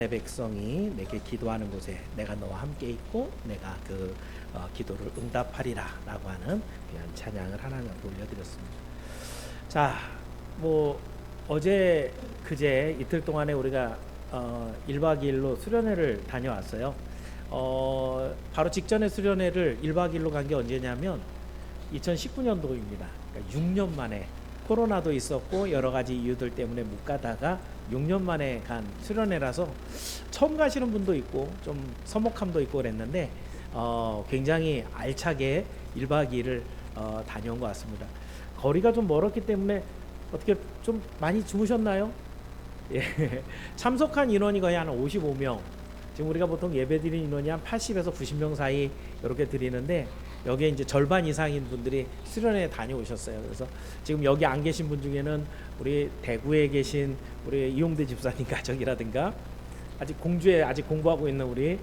내 백성이 내게 기도하는 곳에 내가 너와 함께 있고 내가 그 기도를 응답하리라 라고 하는 귀한 찬양을 하나님 앞에 올려드렸습니다. 자, 뭐 어제 그제 이틀 동안에 우리가 1박 2일로 수련회를 다녀왔어요. 바로 직전에 수련회를 1박 2일로 간 게 언제냐면 2019년도입니다. 그러니까 6년 만에 코로나도 있었고 여러 가지 이유들 때문에 못 가다가 6년 만에 간 수련회라서 처음 가시는 분도 있고 좀 서먹함도 있고 그랬는데 굉장히 알차게 1박 2일을 다녀온 것 같습니다. 거리가 좀 멀었기 때문에 어떻게 좀 많이 주무셨나요? 예. 참석한 인원이 거의 한 55명. 지금 우리가 보통 예배 드리는 인원이 한 80에서 90명 사이 이렇게 드리는데 여기에 이제 절반 이상인 분들이 수련회에 다녀오셨어요. 그래서 지금 여기 안 계신 분 중에는 우리 대구에 계신 우리 이용대 집사님 가족이라든가 아직 공주에 아직 공부하고 있는 우리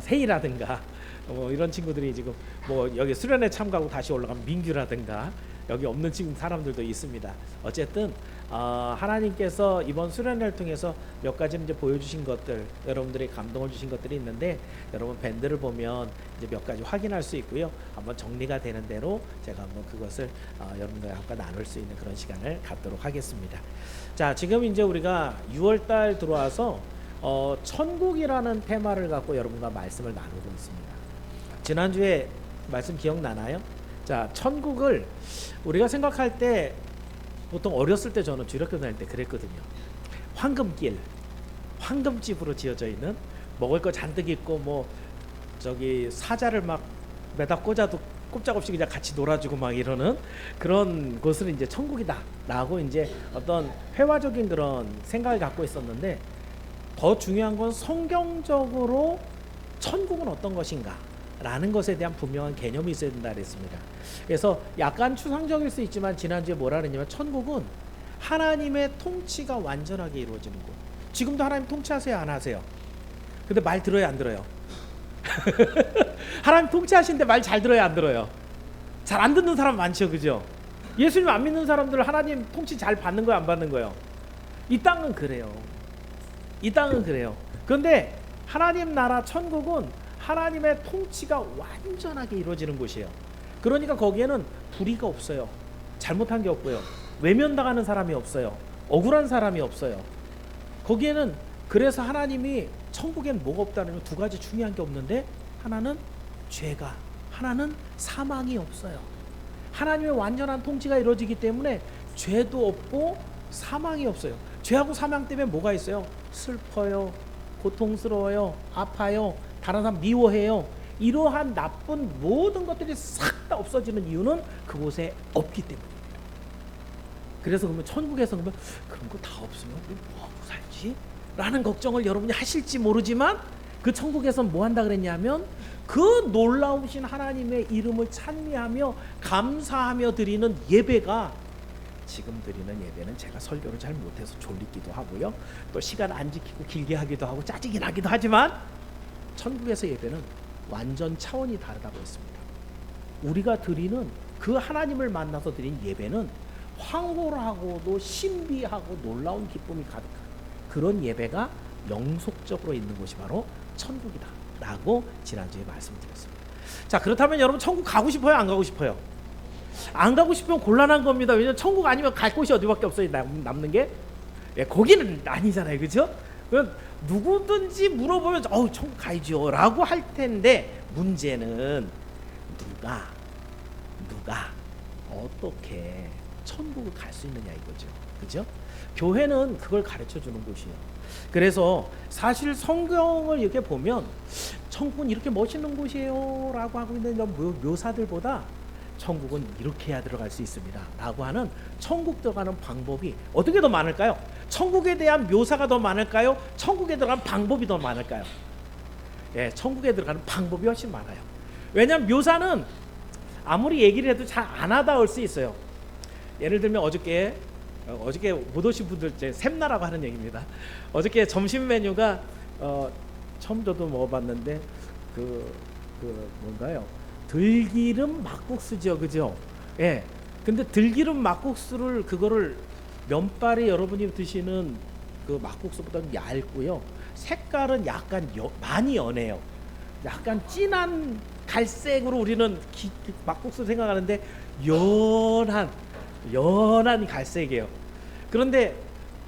세희라든가 뭐 이런 친구들이 지금 뭐 여기 수련회 참가하고 다시 올라간 민규라든가 여기 없는 친구 사람들도 있습니다. 어쨌든 하나님께서 이번 수련회를 통해서 몇 가지 이제 보여주신 것들, 여러분들이 감동을 주신 것들이 있는데 여러분 밴드를 보면 이제 몇 가지 확인할 수 있고요. 한번 정리가 되는 대로 제가 한번 그것을 여러분들과 나눌 수 있는 그런 시간을 갖도록 하겠습니다. 자, 지금 이제 우리가 6월달 들어와서 천국이라는 테마를 갖고 여러분과 말씀을 나누고 있습니다. 지난주에 말씀 기억나나요? 자, 천국을 우리가 생각할 때 보통 어렸을 때 저는 주일학교 다닐 때 그랬거든요. 황금길, 황금집으로 지어져 있는 먹을 거 잔뜩 있고 뭐 저기 사자를 막 매다 꽂아도 꼼짝없이 그냥 같이 놀아주고 막 이러는 그런 곳을 이제 천국이다라고 이제 어떤 회화적인 그런 생각을 갖고 있었는데 더 중요한 건 성경적으로 천국은 어떤 것인가? 라는 것에 대한 분명한 개념이 있어야 된다 그랬습니다. 그래서 약간 추상적일 수 있지만 지난주에 뭐라 그랬냐면 천국은 하나님의 통치가 완전하게 이루어지는 곳. 지금도 하나님 통치하세요 안 하세요? 근데 말 들어요 안 들어요? 하나님 통치하시는데 말 잘 들어요 안 들어요? 잘 안 듣는 사람 많죠, 그죠? 예수님 안 믿는 사람들 하나님 통치 잘 받는 거예요 안 받는 거예요? 이 땅은 그래요. 이 땅은 그래요. 그런데 하나님 나라 천국은 하나님의 통치가 완전하게 이루어지는 곳이에요. 그러니까 거기에는 불의가 없어요. 잘못한 게 없고요. 외면당하는 사람이 없어요. 억울한 사람이 없어요. 거기에는 그래서 하나님이 천국엔 뭐가 없다는 두 가지 중요한 게 없는데 하나는 죄가, 하나는 사망이 없어요. 하나님의 완전한 통치가 이루어지기 때문에 죄도 없고 사망이 없어요. 죄하고 사망 때문에 뭐가 있어요? 슬퍼요, 고통스러워요, 아파요, 다른 사람 미워해요. 이러한 나쁜 모든 것들이 싹 다 없어지는 이유는 그곳에 없기 때문입니다. 그래서 그러면 천국에서 그러면 그런 거 다 없으면 뭐하고 살지? 라는 걱정을 여러분이 하실지 모르지만 그 천국에서 뭐 한다 그랬냐면 그 놀라우신 하나님의 이름을 찬미하며 감사하며 드리는 예배가 지금 드리는 예배는 제가 설교를 잘 못해서 졸리기도 하고요. 또 시간 안 지키고 길게 하기도 하고 짜증이 나기도 하지만 천국에서 예배는 완전 차원이 다르다고 했습니다. 우리가 드리는 그 하나님을 만나서 드린 예배는 황홀하고도 신비하고 놀라운 기쁨이 가득한 그런 예배가 영속적으로 있는 곳이 바로 천국이다 라고 지난주에 말씀드렸습니다. 자, 그렇다면 여러분 천국 가고 싶어요 안 가고 싶어요? 안 가고 싶으면 곤란한 겁니다. 왜냐면 천국 아니면 갈 곳이 어디밖에 없어요. 남는 게 거기는 아니잖아요, 그렇죠? 누구든지 물어보면 천국 가야죠 라고 할 텐데 문제는 누가 어떻게 천국을 갈 수 있느냐 이거죠, 그죠? 교회는 그걸 가르쳐 주는 곳이에요. 그래서 사실 성경을 이렇게 보면 천국은 이렇게 멋있는 곳이에요 라고 하고 있는 묘사들보다 천국은 이렇게 해야 들어갈 수 있습니다 라고 하는 천국 들어가는 방법이 어떻게 더 많을까요? 천국에 대한 묘사가 더 많을까요? 천국에 들어가는 방법이 더 많을까요? 예, 천국에 들어가는 방법이 훨씬 많아요. 왜냐하면 묘사는 아무리 얘기를 해도 잘 안 와닿을 수 있어요. 예를 들면 어저께 못 오신 분들 이제 샘나라고 하는 얘기입니다. 어저께 점심 메뉴가 처음 저도 먹어봤는데 그 뭔가요? 들기름 막국수죠, 그죠? 예. 근데 들기름 막국수를 그거를 면발이 여러분이 드시는 그 막국수보다는 얇고요. 색깔은 약간 많이 연해요. 약간 진한 갈색으로 우리는 막국수 생각하는데 연한 갈색이에요. 그런데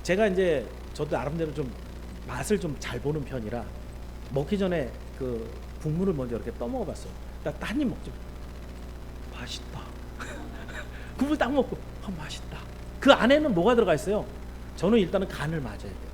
제가 이제 저도 나름대로 좀 맛을 좀 잘 보는 편이라 먹기 전에 그 국물을 먼저 이렇게 떠먹어봤어요. 나 한 입 먹죠. 맛있다. 국물 딱 먹고 맛있다. 그 안에는 뭐가 들어가 있어요? 저는 일단은 간을 맞아야 돼요.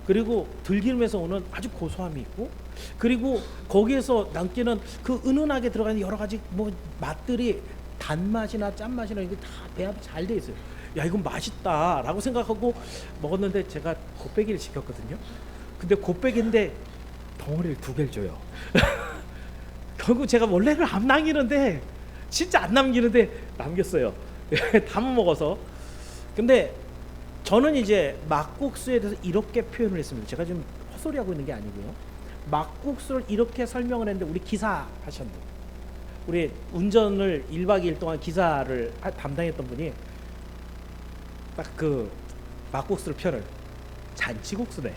그리고 들기름에서 오는 아주 고소함이 있고, 그리고 거기에서 남기는 그 은은하게 들어가는 여러 가지 뭐 맛들이 단맛이나 짠맛이나 이게 다 배합이 잘 돼 있어요. 야, 이건 맛있다라고 생각하고 먹었는데 제가 곱빼기를 시켰거든요. 근데 곱빼기인데 덩어리를 2개를 줘요. 결국 제가 원래는 안 남기는데 진짜 안 남기는데 남겼어요. 다 못 먹어서. 근데 저는 이제 막국수에 대해서 이렇게 표현을 했습니다. 제가 지금 헛소리 하고 있는 게 아니고요. 막국수를 이렇게 설명을 했는데, 우리 기사 하셨는 분, 우리 운전을 1박 2일 동안 기사를 담당했던 분이 딱 그 막국수를 표현을 잔치국수네.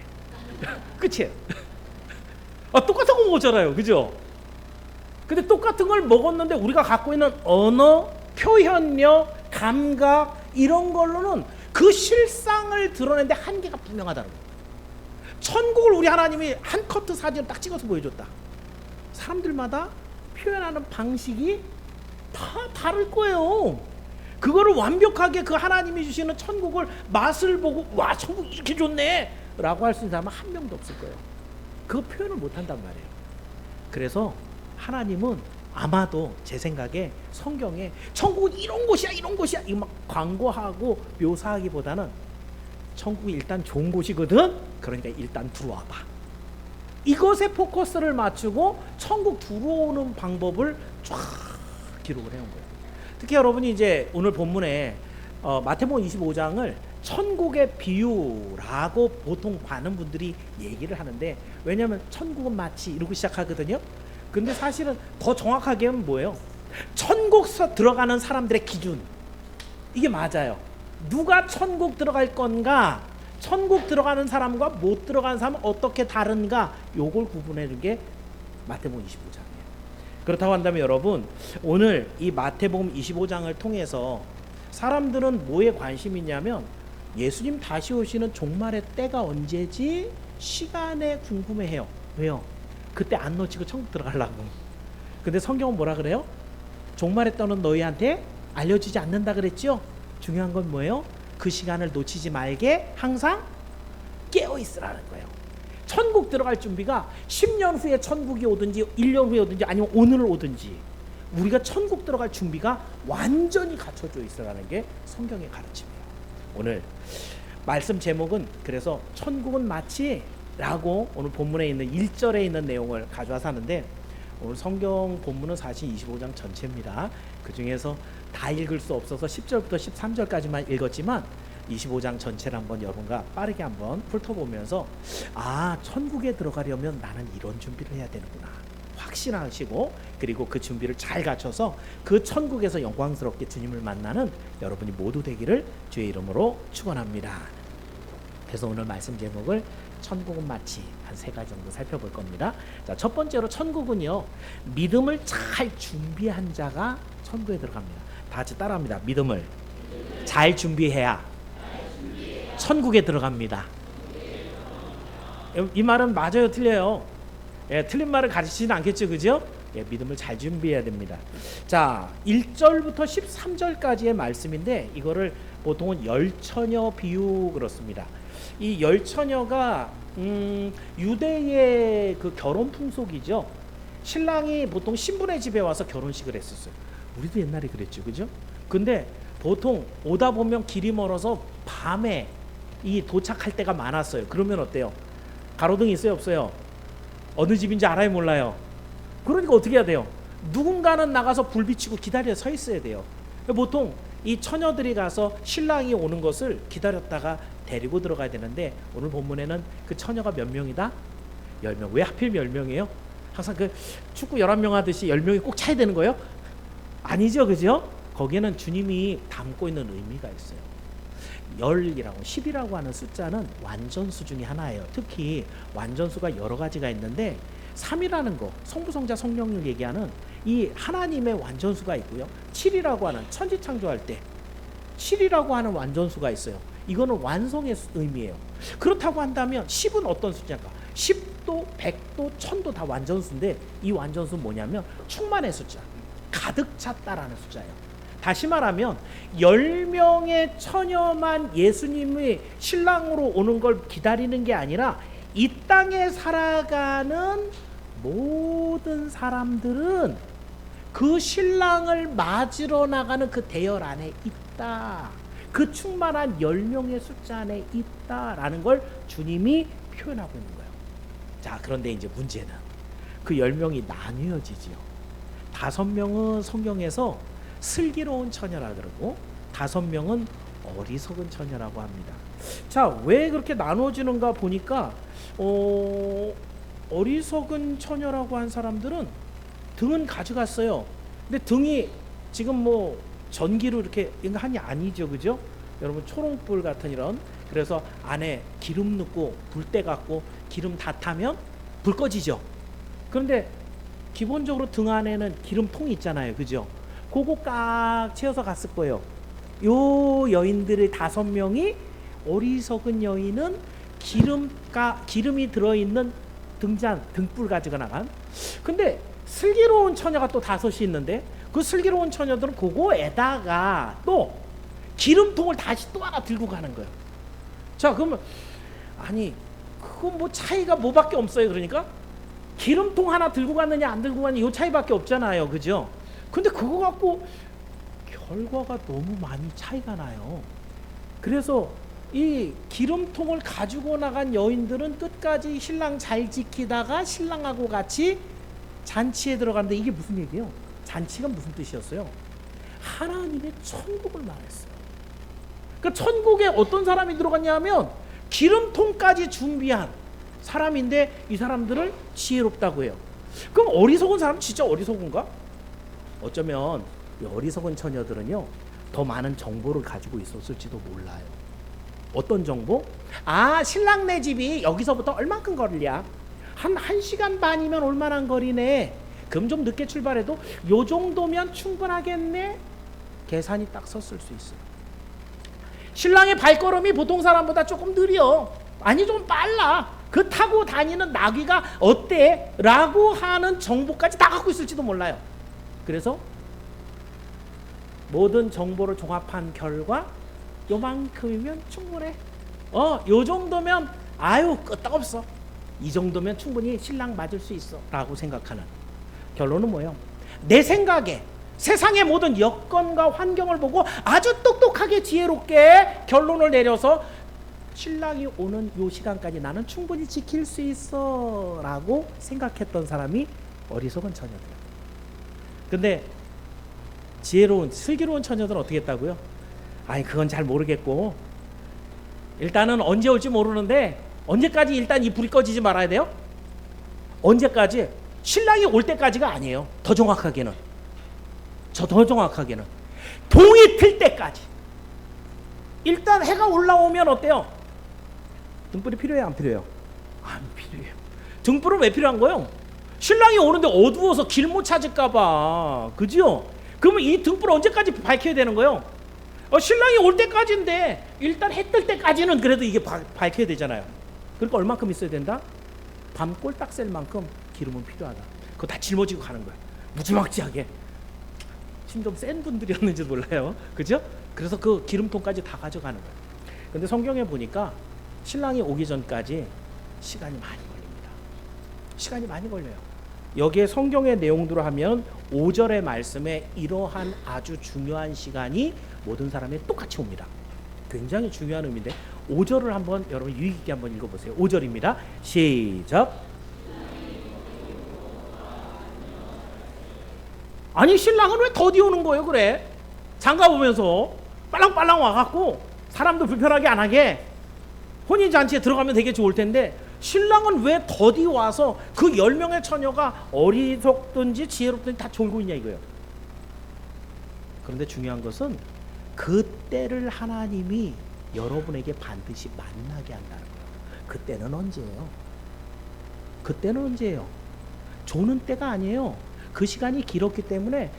끝이에요. 똑같은 거 먹었잖아요, 그죠? 근데 똑같은 걸 먹었는데 우리가 갖고 있는 언어, 표현력, 감각 이런 걸로는 그 실상을 드러내는데 한계가 분명하다는 거예요. 천국을 우리 하나님이 한 커트 사진을 딱 찍어서 보여줬다. 사람들마다 표현하는 방식이 다 다를 거예요. 그거를 완벽하게 그 하나님이 주시는 천국을 맛을 보고 와, 천국 이렇게 좋네 라고 할 수 있는 사람은 한 명도 없을 거예요. 그거 표현을 못 한단 말이에요. 그래서 하나님은 아마도 제 생각에 성경에 천국은 이런 곳이야 이런 곳이야 이거 막 광고하고 묘사하기보다는 천국이 일단 좋은 곳이거든. 그러니까 일단 들어와 봐. 이것에 포커스를 맞추고 천국 들어오는 방법을 쫙 기록을 해온 거예요. 특히 여러분이 이제 오늘 본문에 마태복음 25장을 천국의 비유라고 보통 많은 분들이 얘기를 하는데, 왜냐하면 천국은 마치 이러고 시작하거든요. 근데 사실은 더 정확하게는 뭐예요? 천국 들어가는 사람들의 기준, 이게 맞아요. 누가 천국 들어갈 건가, 천국 들어가는 사람과 못 들어가는 사람은 어떻게 다른가, 요걸 구분해 준 게 마태복음 25장이에요. 그렇다고 한다면 여러분, 오늘 이 마태복음 25장을 통해서 사람들은 뭐에 관심이 있냐면 예수님 다시 오시는 종말의 때가 언제지 시간에 궁금해해요. 왜요? 그때 안 놓치고 천국 들어가려고. 근데 성경은 뭐라 그래요? 종말의 때는 너희한테 알려지지 않는다 그랬죠? 중요한 건 뭐예요? 그 시간을 놓치지 말게 항상 깨어 있으라는 거예요. 천국 들어갈 준비가 10년 후에 천국이 오든지 1년 후에 오든지 아니면 오늘 오든지 우리가 천국 들어갈 준비가 완전히 갖춰져 있으라는 게 성경의 가르침이에요. 오늘 말씀 제목은 그래서 천국은 마치 라고 오늘 본문에 있는 1절에 있는 내용을 가져와서 하는데, 오늘 성경 본문은 사실 25장 전체입니다. 그 중에서 다 읽을 수 없어서 10절부터 13절까지만 읽었지만 25장 전체를 한번 여러분과 빠르게 한번 훑어보면서 천국에 들어가려면 나는 이런 준비를 해야 되는구나 확신하시고, 그리고 그 준비를 잘 갖춰서 그 천국에서 영광스럽게 주님을 만나는 여러분이 모두 되기를 주의 이름으로 축원합니다. 그래서 오늘 말씀 제목을 천국은 마치 한 3가지 정도 살펴볼 겁니다. 자, 첫 번째로 천국은요, 믿음을 잘 준비한 자가 천국에 들어갑니다. 다 같이 따라합니다. 믿음을 잘 준비해야 천국에 들어갑니다. 이 말은 맞아요, 틀려요? 예, 틀린 말을 가르치지는 않겠죠, 그죠? 예, 믿음을 잘 준비해야 됩니다. 자, 1절부터 13절까지의 말씀인데 이거를 보통은 열처녀 비유 그렇습니다. 이 열처녀가 유대의 그 결혼 풍속이죠. 신랑이 보통 신부네 집에 와서 결혼식을 했었어요. 우리도 옛날에 그랬죠, 그죠? 근데 보통 오다 보면 길이 멀어서 밤에 이 도착할 때가 많았어요. 그러면 어때요? 가로등이 있어요, 없어요? 어느 집인지 알아요, 몰라요? 그러니까 어떻게 해야 돼요? 누군가는 나가서 불 비치고 기다려 서 있어야 돼요. 보통 이 처녀들이 가서 신랑이 오는 것을 기다렸다가 데리고 들어가야 되는데, 오늘 본문에는 그 처녀가 몇 명이다? 10명. 왜 하필 10명이에요? 항상 그 축구 11명 하듯이 10명이 꼭 차야 되는 거예요? 아니죠, 그죠? 거기에는 주님이 담고 있는 의미가 있어요. 열이라고 10이라고 하는 숫자는 완전수 중에 하나예요. 특히 완전수가 여러 가지가 있는데 3이라는 거, 성부, 성자, 성령을 얘기하는 이 하나님의 완전수가 있고요. 7이라고 하는 천지창조할 때 7이라고 하는 완전수가 있어요. 이거는 완성의 의미예요. 그렇다고 한다면 10은 어떤 숫자일까? 10도, 100도, 1000도 다 완전수인데 이 완전수는 뭐냐면 충만의 숫자, 가득 찼다라는 숫자예요. 다시 말하면 10명의 처녀만 예수님의 신랑으로 오는 걸 기다리는 게 아니라 이 땅에 살아가는 모든 사람들은 그 신랑을 맞으러 나가는 그 대열 안에 있다. 그 충만한 10명의 숫자 안에 있다라는 걸 주님이 표현하고 있는 거예요. 자, 그런데 이제 문제는 그 10명이 나뉘어지지요. 5명은 성경에서 슬기로운 처녀라 그러고 5명은 어리석은 처녀라고 합니다. 자, 왜 그렇게 나눠지는가 보니까 어리석은 처녀라고 한 사람들은 등은 가져갔어요. 근데 등이 지금 뭐 전기로 이렇게 한이 아니죠, 그죠? 여러분 초롱불 같은 이런, 그래서 안에 기름 넣고 불때 갖고 기름 다 타면 불 꺼지죠. 그런데 기본적으로 등 안에는 기름통이 있잖아요, 그죠? 그거 깍 채워서 갔을 거예요. 요 여인들의 5명이, 어리석은 여인은 기름이 들어있는 등잔, 등불 가지고 나간. 근데 슬기로운 처녀가 또 5이 있는데 그 슬기로운 처녀들은 그거에다가 또 기름통을 다시 또 하나 들고 가는 거예요. 자, 그러면 아니 그건 뭐 차이가 뭐밖에 없어요. 그러니까 기름통 하나 들고 갔느냐 안 들고 갔느냐 이 차이밖에 없잖아요, 그죠? 근데 그거 갖고 결과가 너무 많이 차이가 나요. 그래서 이 기름통을 가지고 나간 여인들은 끝까지 신랑 잘 지키다가 신랑하고 같이 잔치에 들어갔는데, 이게 무슨 얘기예요? 잔치가 무슨 뜻이었어요? 하나님의 천국을 말했어요. 그러니까 천국에 어떤 사람이 들어갔냐 하면 기름통까지 준비한 사람인데 이 사람들을 지혜롭다고 해요. 그럼 어리석은 사람은 진짜 어리석은가? 어쩌면 이 어리석은 처녀들은요 더 많은 정보를 가지고 있었을지도 몰라요. 어떤 정보? 아, 신랑네 집이 여기서부터 얼만큼 거리냐? 한 1시간 반이면 올만한 거리네. 그럼 좀 늦게 출발해도 요 정도면 충분하겠네. 계산이 딱 섰을 수 있어요. 신랑의 발걸음이 보통 사람보다 조금 느려. 아니 좀 빨라. 그 타고 다니는 나귀가 어때? 라고 하는 정보까지 다 갖고 있을지도 몰라요. 그래서 모든 정보를 종합한 결과 요만큼이면 충분해. 요 정도면 아유 끄떡없어. 이 정도면 충분히 신랑 맞을 수 있어 라고 생각하는. 결론은 뭐예요? 내 생각에 세상의 모든 여건과 환경을 보고 아주 똑똑하게 지혜롭게 결론을 내려서 신랑이 오는 요 시간까지 나는 충분히 지킬 수 있어 라고 생각했던 사람이 어리석은 처녀들이에요. 근데 지혜로운 슬기로운 처녀들은 어떻게 했다고요? 아니 그건 잘 모르겠고 일단은 언제 올지 모르는데 언제까지 일단 이 불이 꺼지지 말아야 돼요? 언제까지? 신랑이 올 때까지가 아니에요. 더 정확하게는 동이 틀 때까지. 일단 해가 올라오면 어때요? 등불이 필요해요, 안 필요해요? 안 필요해요. 등불은 왜 필요한 거예요? 신랑이 오는데 어두워서 길 못 찾을까 봐, 그죠? 그러면 이 등불 언제까지 밝혀야 되는 거예요? 신랑이 올 때까지인데 일단 해 뜰 때까지는 그래도 이게 밝혀야 되잖아요. 그러니까 얼만큼 있어야 된다? 밤 꼴딱 셀 만큼 기름은 필요하다. 그거 다 짊어지고 가는 거야. 무지막지하게. 힘 좀 센 분들이었는지 몰라요. 그죠? 그래서 그 기름통까지 다 가져가는 거야. 근데 성경에 보니까 신랑이 오기 전까지 시간이 많이 걸립니다. 시간이 많이 걸려요. 여기에 성경의 내용대로 하면 5절의 말씀에 이러한 아주 중요한 시간이 모든 사람이 똑같이 옵니다. 굉장히 중요한 의미인데 5절을 한번 여러분 유의 깊게 한번 읽어보세요. 5절입니다. 시작. 아니 신랑은 왜 더디 오는 거예요? 그래 장가 보면서 빨랑빨랑 와갖고 사람도 불편하게 안 하게 혼인잔치에 들어가면 되게 좋을 텐데 신랑은 왜 더디 와서 그 10명의 처녀가 어리석든지 지혜롭든지 다 졸고 있냐 이거예요. 그런데 중요한 것은 그때를 하나님이 여러분에게 반드시 만나게 한다는 거예요. 그때는 언제예요? 그때는 언제예요? 조는 때가 아니에요. 그 시간이 길었기 때문에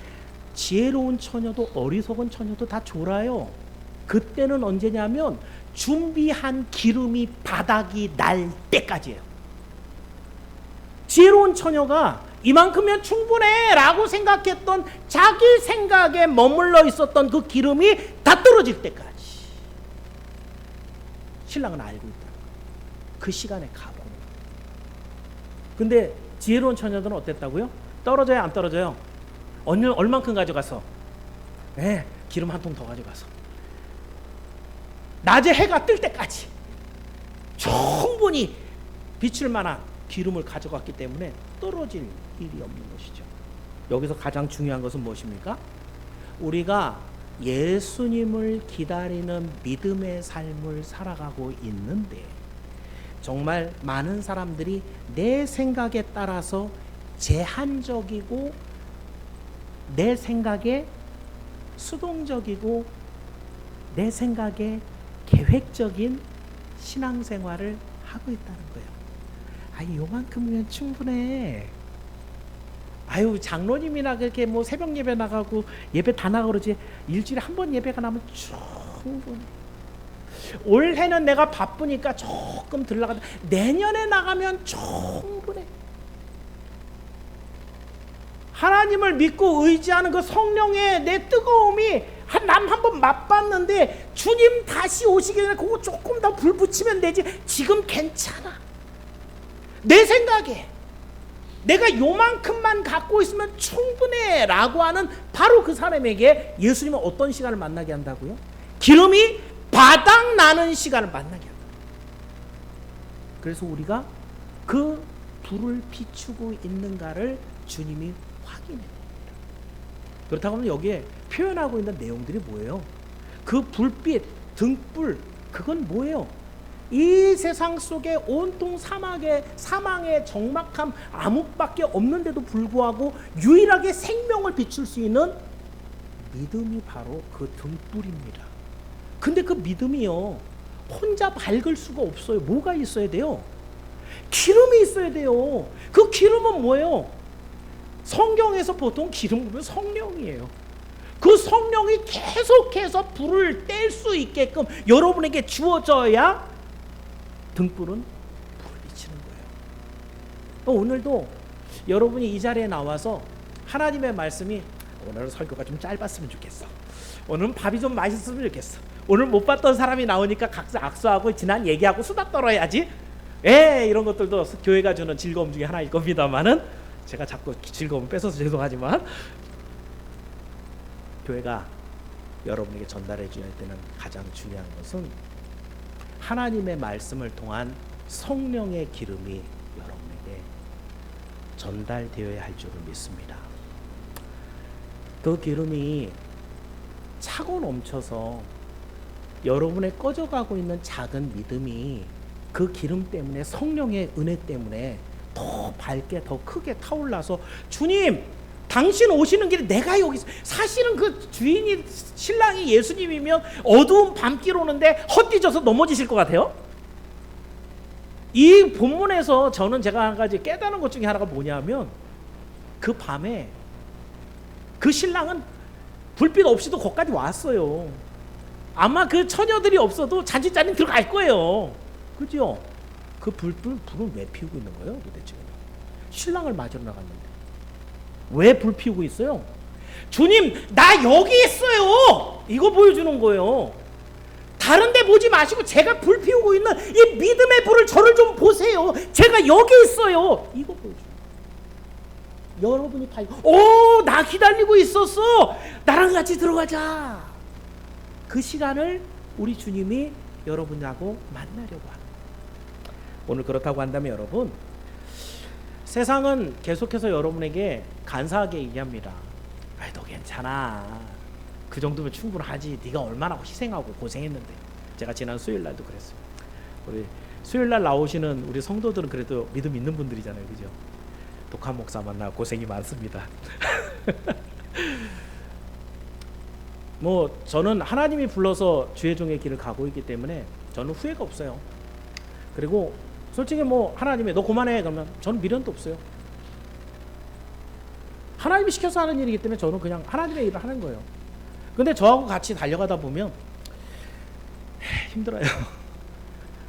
지혜로운 처녀도 어리석은 처녀도 다 졸아요. 그때는 언제냐면 준비한 기름이 바닥이 날 때까지예요. 지혜로운 처녀가 이만큼면 충분해 라고 생각했던 자기 생각에 머물러 있었던 그 기름이 다 떨어질 때까지 신랑은 알고 있다는 거예요. 그 시간에 가보는 거예요. 근데 지혜로운 처녀들은 어땠다고요? 떨어져요, 안 떨어져요? 얼만큼 가져가서? 네, 기름 한 통 더 가져가서 낮에 해가 뜰 때까지 충분히 비출 만한 기름을 가져갔기 때문에 떨어질 일이 없는 것이죠. 여기서 가장 중요한 것은 무엇입니까? 우리가 예수님을 기다리는 믿음의 삶을 살아가고 있는데 정말 많은 사람들이 내 생각에 따라서 제한적이고 내 생각에 수동적이고 내 생각에 계획적인 신앙생활을 하고 있다는 거예요. 아이, 요만큼이면 충분해. 아유, 장로님이나 그렇게 뭐 새벽 예배 나가고 예배 다 나가고 그러지 일주일에 한 번 예배가 나면 충분해. 올해는 내가 바쁘니까 조금 덜 나가다 내년에 나가면 충분해. 하나님을 믿고 의지하는 그 성령의 내 뜨거움이 남 한 번 맛봤는데 주님 다시 오시기 전에 그거 조금 더 불 붙이면 되지. 지금 괜찮아. 내 생각에 내가 요만큼만 갖고 있으면 충분해 라고 하는 바로 그 사람에게 예수님은 어떤 시간을 만나게 한다고요? 기름이 바닥 나는 시간을 만나게 한다. 그래서 우리가 그 불을 비추고 있는가를 주님이 확인해 봅니다. 그렇다고 하면 여기에 표현하고 있는 내용들이 뭐예요? 그 불빛, 등불, 그건 뭐예요? 이 세상 속에 온통 사망의 적막함 암흑밖에 없는데도 불구하고 유일하게 생명을 비출 수 있는 믿음이 바로 그 등불입니다. 근데 그 믿음이요, 혼자 밝을 수가 없어요. 뭐가 있어야 돼요? 기름이 있어야 돼요. 그 기름은 뭐예요? 성경에서 보통 기름 부으면 성령이에요. 그 성령이 계속해서 불을 뗄 수 있게끔 여러분에게 주어져야 등불은 불을 비치는 거예요. 오늘도 여러분이 이 자리에 나와서 하나님의 말씀이 오늘은 설교가 좀 짧았으면 좋겠어. 오늘은 밥이 좀 맛있으면 좋겠어. 오늘 못 봤던 사람이 나오니까 각자 악수하고 지난 얘기하고 수다 떨어야지. 이런 것들도 교회가 주는 즐거움 중에 하나일 겁니다만은 제가 자꾸 즐거움 뺏어서 죄송하지만 교회가 여러분에게 전달해 줘야 되는 가장 중요한 것은 하나님의 말씀을 통한 성령의 기름이 여러분에게 전달되어야 할 줄을 믿습니다. 그 기름이 차고 넘쳐서 여러분의 꺼져가고 있는 작은 믿음이 그 기름 때문에, 성령의 은혜 때문에 더 밝게 더 크게 타올라서 주님 당신 오시는 길에 내가 여기 있어. 사실은 그 주인이 신랑이 예수님이면 어두운 밤길 오는데 헛디져서 넘어지실 것 같아요. 이 본문에서 저는 제가 한 가지 깨달은 것 중에 하나가 뭐냐면 그 밤에 그 신랑은 불빛 없이도 거기까지 왔어요. 아마 그 처녀들이 없어도 잔치자리는 들어갈 거예요. 그죠? 그 불을 왜 피우고 있는 거예요? 도대체 신랑을 맞으러 나갔는데 왜 불 피우고 있어요? 주님 나 여기 있어요. 이거 보여주는 거예요. 다른 데 보지 마시고 제가 불 피우고 있는 이 믿음의 불을 저를 좀 보세요. 제가 여기 있어요. 이거 보여줘요. 여러분이 오, 나 기다리고 있었어. 나랑 같이 들어가자. 그 시간을 우리 주님이 여러분하고 만나려고 합니다. 오늘 그렇다고 한다면 여러분, 세상은 계속해서 여러분에게 간사하게 얘기합니다. 아이, 너 괜찮아. 그 정도면 충분하지. 네가 얼마나 희생하고 고생했는데. 제가 지난 수요일날도 그랬어요. 우리 수요일날 나오시는 우리 성도들은 그래도 믿음 있는 분들이잖아요, 그죠? 독한 목사 만나 고생이 많습니다. 뭐 저는 하나님이 불러서 주의 종의 길을 가고 있기 때문에 저는 후회가 없어요. 그리고 솔직히 뭐 하나님이 너 그만해 그러면 저는 미련도 없어요. 하나님이 시켜서 하는 일이기 때문에 저는 그냥 하나님의 일을 하는 거예요. 근데 저하고 같이 달려가다 보면 힘들어요.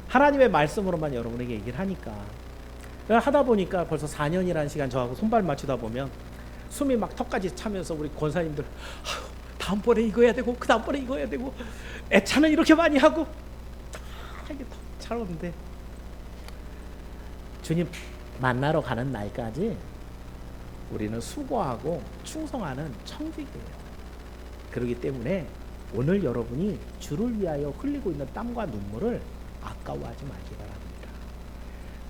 하나님의 말씀으로만 여러분에게 얘기를 하니까. 하다 보니까 벌써 4년이라는 시간 저하고 손발 맞추다 보면 숨이 막 턱까지 차면서 우리 권사님들 다음번에 이거 해야 되고 그 다음번에 이거 해야 되고 애차는 이렇게 많이 하고 이게 턱 차는데 주님 만나러 가는 날까지 우리는 수고하고 충성하는 청직이에요. 그렇기 때문에 오늘 여러분이 주를 위하여 흘리고 있는 땀과 눈물을 아까워하지 말기 바랍니다.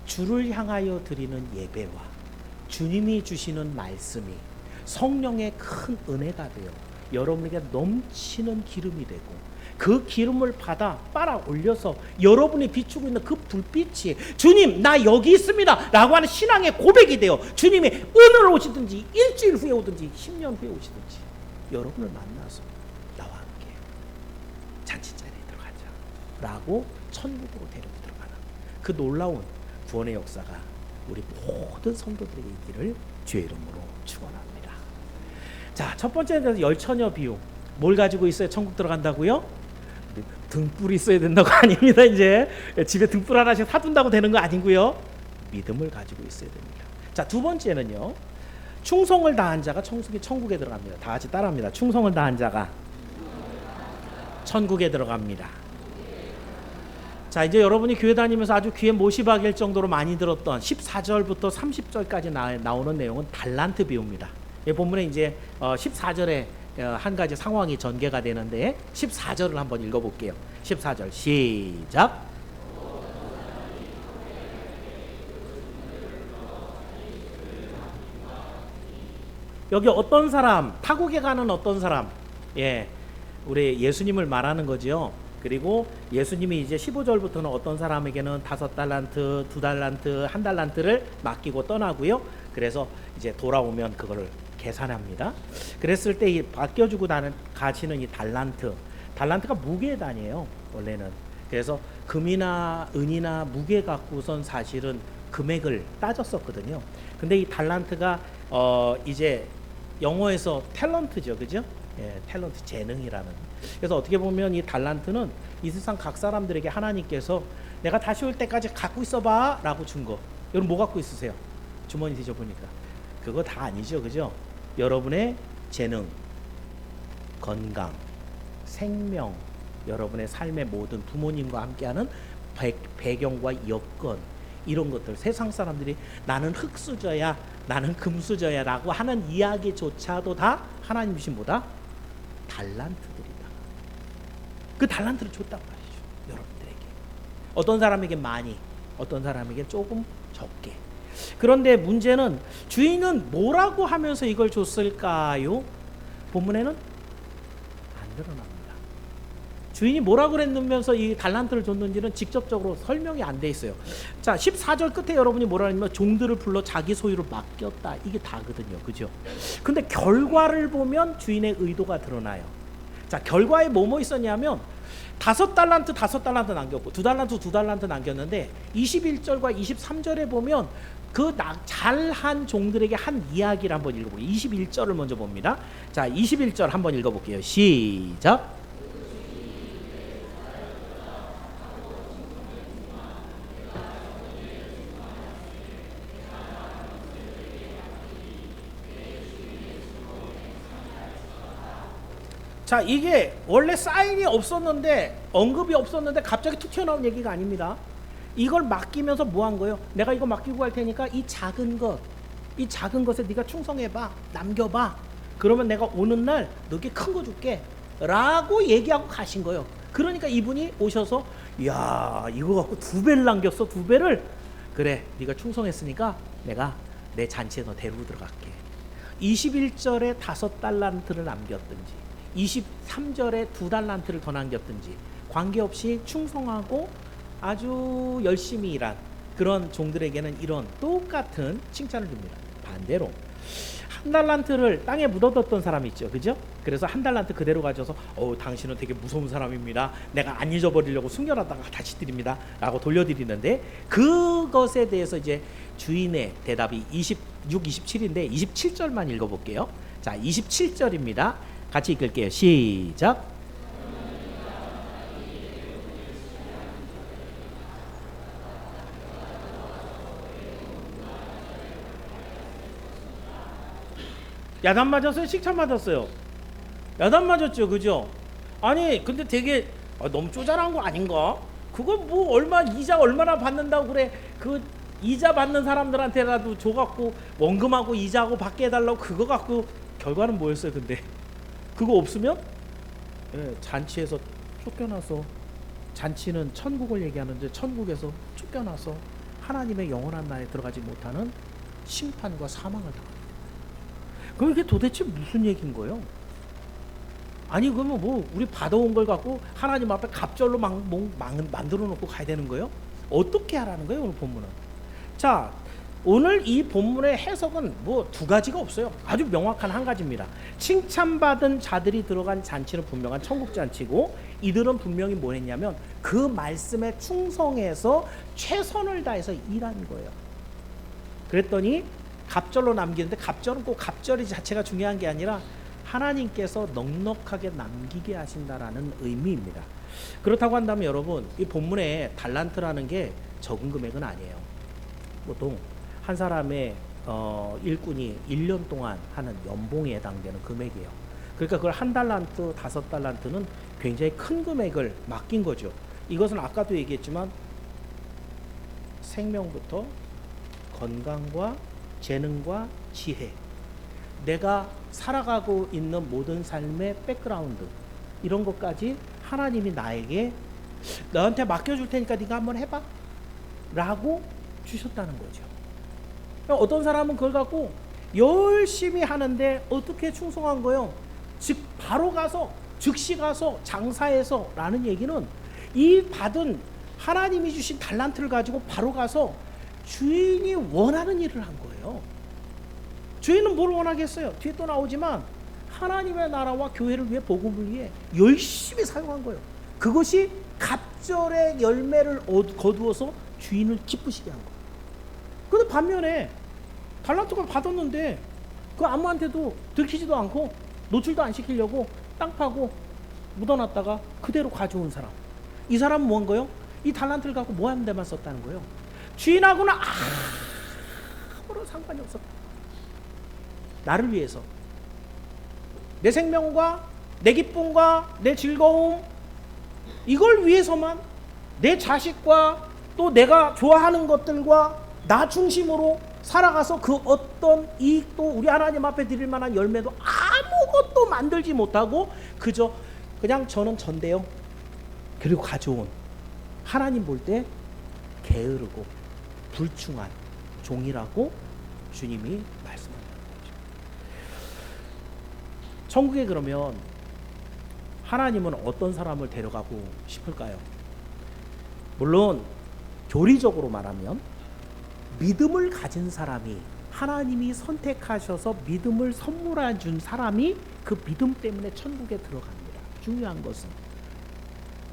주를 향하여 드리는 예배와 주님이 주시는 말씀이 성령의 큰 은혜가 되어 여러분에게 넘치는 기름이 되고 그 기름을 받아 빨아 올려서 여러분이 비추고 있는 그 불빛이 주님 나 여기 있습니다 라고 하는 신앙의 고백이 되어 주님이 오늘 오시든지 일주일 후에 오든지 10년 후에 오시든지 여러분을 만나서 나와 함께 잔치자리에 들어가자 라고 천국으로 데리고 들어가는 그 놀라운 구원의 역사가 우리 모든 성도들에게 있기를 주의 이름으로 축원합니다. 자, 첫 번째는 열처녀 비유. 뭘 가지고 있어야 천국 들어간다고요? 등불이 있어야 된다고 아닙니다. 이제 집에 등불 하나씩 사둔다고 되는 거 아니고요. 믿음을 가지고 있어야 됩니다. 자, 두 번째는요. 충성을 다한 자가 천국에 들어갑니다. 다 같이 따라합니다. 충성을 다한 자가 천국에 들어갑니다. 자, 이제 여러분이 교회 다니면서 아주 귀에 못이 박일 정도로 많이 들었던 14절부터 30절까지 나오는 내용은 달란트 비유입니다. 본문에 이제 14절에 한 가지 상황이 전개가 되는데 14절을 한번 읽어볼게요. 14절 시작. 여기 어떤 사람, 타국에 가는 어떤 사람, 우리 예수님을 말하는 거죠. 그리고 예수님이 이제 15절부터는 어떤 사람에게는 5달란트, 2달란트, 1달란트를 맡기고 떠나고요. 그래서 이제 돌아오면 그거를 계산합니다. 그랬을 때 이 맡겨주고 가시는 이 달란트가 무게에 다녀요. 원래는. 그래서 금이나 은이나 무게 갖고선 사실은 금액을 따졌었거든요. 근데 이 달란트가 이제 영어에서 탤런트죠, 그죠? 탤런트 재능이라는. 그래서 어떻게 보면 이 달란트는 이 세상 각 사람들에게 하나님께서 내가 다시 올 때까지 갖고 있어봐라고 준 거. 여러분 뭐 갖고 있으세요? 주머니 뒤져보니까 그거 다 아니죠, 그죠? 여러분의 재능, 건강, 생명, 여러분의 삶의 모든 부모님과 함께하는 배경과 여건 이런 것들 세상 사람들이 나는 흙수저야 나는 금수저야 라고 하는 이야기조차도 다 하나님 주신 뭐다? 달란트들이다. 그 달란트를 줬단 말이죠. 여러분들에게. 어떤 사람에게 많이 어떤 사람에게 조금 적게. 그런데 문제는 주인은 뭐라고 하면서 이걸 줬을까요? 본문에는 안 드러납니다. 주인이 뭐라고 그랬는면서 이 달란트를 줬는지는 직접적으로 설명이 안 돼 있어요. 자, 14절 끝에 여러분이 뭐라 했냐면 종들을 불러 자기 소유로 맡겼다. 이게 다거든요. 그죠? 근데 결과를 보면 주인의 의도가 드러나요. 자, 결과에 뭐뭐 있었냐면 5달란트 남겼고 2달란트 남겼는데 21절과 23절에 보면 그 잘한 종들에게 한 이야기를 한번 읽어볼게요. 21절을 먼저 봅니다. 자, 21절 한번 읽어볼게요. 시작. 자, 이게 원래 사인이 없었는데 언급이 없었는데 갑자기 툭 튀어나온 얘기가 아닙니다. 이걸 맡기면서 뭐 한 거예요? 내가 이거 맡기고 갈 테니까 이 작은 것에 네가 충성해봐, 남겨봐. 그러면 내가 오는 날 너게 큰 거 줄게 라고 얘기하고 가신 거예요. 그러니까 이분이 오셔서 야, 이거 갖고 2배를 남겼어. 2배를. 그래, 네가 충성했으니까 내가 내 잔치에 너 데리고 들어갈게. 21절에 5달란트를 남겼든지 23절에 2달란트를 더 남겼든지 관계없이 충성하고 아주 열심히 일한 그런 종들에게는 이런 똑같은 칭찬을 줍니다. 반대로 한 달란트를 땅에 묻어뒀던 사람이 있죠, 그죠? 그래서 한 달란트 그대로 가져서 당신은 되게 무서운 사람입니다. 내가 안 잊어버리려고 숨겨놨다가 다시 드립니다. 라고 돌려드리는데 그것에 대해서 이제 주인의 대답이 26, 27인데 27절만 읽어볼게요. 자, 27절입니다. 같이 읽을게요. 시작. 야단 맞았어요? 칭찬 맞았어요? 야단 맞았죠, 그죠? 아니 근데 되게 너무 쪼잔한 거 아닌가? 그거 뭐 이자 얼마나 받는다고 그래? 그 이자 받는 사람들한테라도 줘갖고 원금하고 이자하고 받게 해달라고 그거 갖고 결과는 뭐였어요? 근데 그거 없으면 잔치에서 쫓겨나서, 잔치는 천국을 얘기하는데 천국에서 쫓겨나서 하나님의 영원한 나라에 들어가지 못하는 심판과 사망을 당합니다. 그럼 이게 도대체 무슨 얘기인 거예요? 아니 그러면 뭐 우리 받아온 걸 갖고 하나님 앞에 갑절로 만들어 놓고 가야 되는 거예요? 어떻게 하라는 거예요, 오늘 본문은? 자, 오늘 이 본문의 해석은 뭐 두 가지가 없어요. 아주 명확한 한 가지입니다. 칭찬받은 자들이 들어간 잔치는 분명한 천국 잔치고, 이들은 분명히 뭐 했냐면 그 말씀에 충성해서 최선을 다해서 일한 거예요. 그랬더니 갑절로 남기는데, 갑절은 꼭 갑절이 자체가 중요한 게 아니라 하나님께서 넉넉하게 남기게 하신다라는 의미입니다. 그렇다고 한다면 여러분, 이 본문에 달란트라는 게 적은 금액은 아니에요. 보통 한 사람의 일꾼이 1년 동안 하는 연봉에 해당되는 금액이에요. 그러니까 그걸 한 달란트, 5달란트는 굉장히 큰 금액을 맡긴 거죠. 이것은 아까도 얘기했지만 생명부터 건강과 재능과 지혜, 내가 살아가고 있는 모든 삶의 백그라운드, 이런 것까지 하나님이 너한테 맡겨줄 테니까 네가 한번 해봐 라고 주셨다는 거죠. 어떤 사람은 그걸 갖고 열심히 하는데 어떻게 충성한 거예요? 즉 바로 가서, 즉시 가서 장사해서 라는 얘기는 이 받은 하나님이 주신 달란트를 가지고 바로 가서 주인이 원하는 일을 한 거예요. 주인은 뭘 원하겠어요? 뒤에 또 나오지만 하나님의 나라와 교회를 위해, 복음을 위해 열심히 사용한 거예요. 그것이 갑절의 열매를 거두어서 주인을 기쁘시게 한 거예요. 그런데 반면에 달란트가 받았는데 그 아무한테도 들키지도 않고 노출도 안 시키려고 땅 파고 묻어놨다가 그대로 가져온 사람, 이 사람은 뭔 거예요? 이 달란트를 갖고 뭐 하는 데만 썼다는 거예요? 주인하고는 아무런 상관이 없었다. 나를 위해서, 내 생명과 내 기쁨과 내 즐거움, 이걸 위해서만, 내 자식과 또 내가 좋아하는 것들과 나 중심으로 살아가서 그 어떤 이익도, 우리 하나님 앞에 드릴 만한 열매도 아무것도 만들지 못하고 그냥 저는 전대요, 그리고 가져온, 하나님 볼 때 게으르고 불충한 종이라고 주님이 말씀하는 거죠. 천국에 그러면 하나님은 어떤 사람을 데려가고 싶을까요? 물론 교리적으로 말하면 믿음을 가진 사람이, 하나님이 선택하셔서 믿음을 선물해 준 사람이 그 믿음 때문에 천국에 들어갑니다. 중요한 것은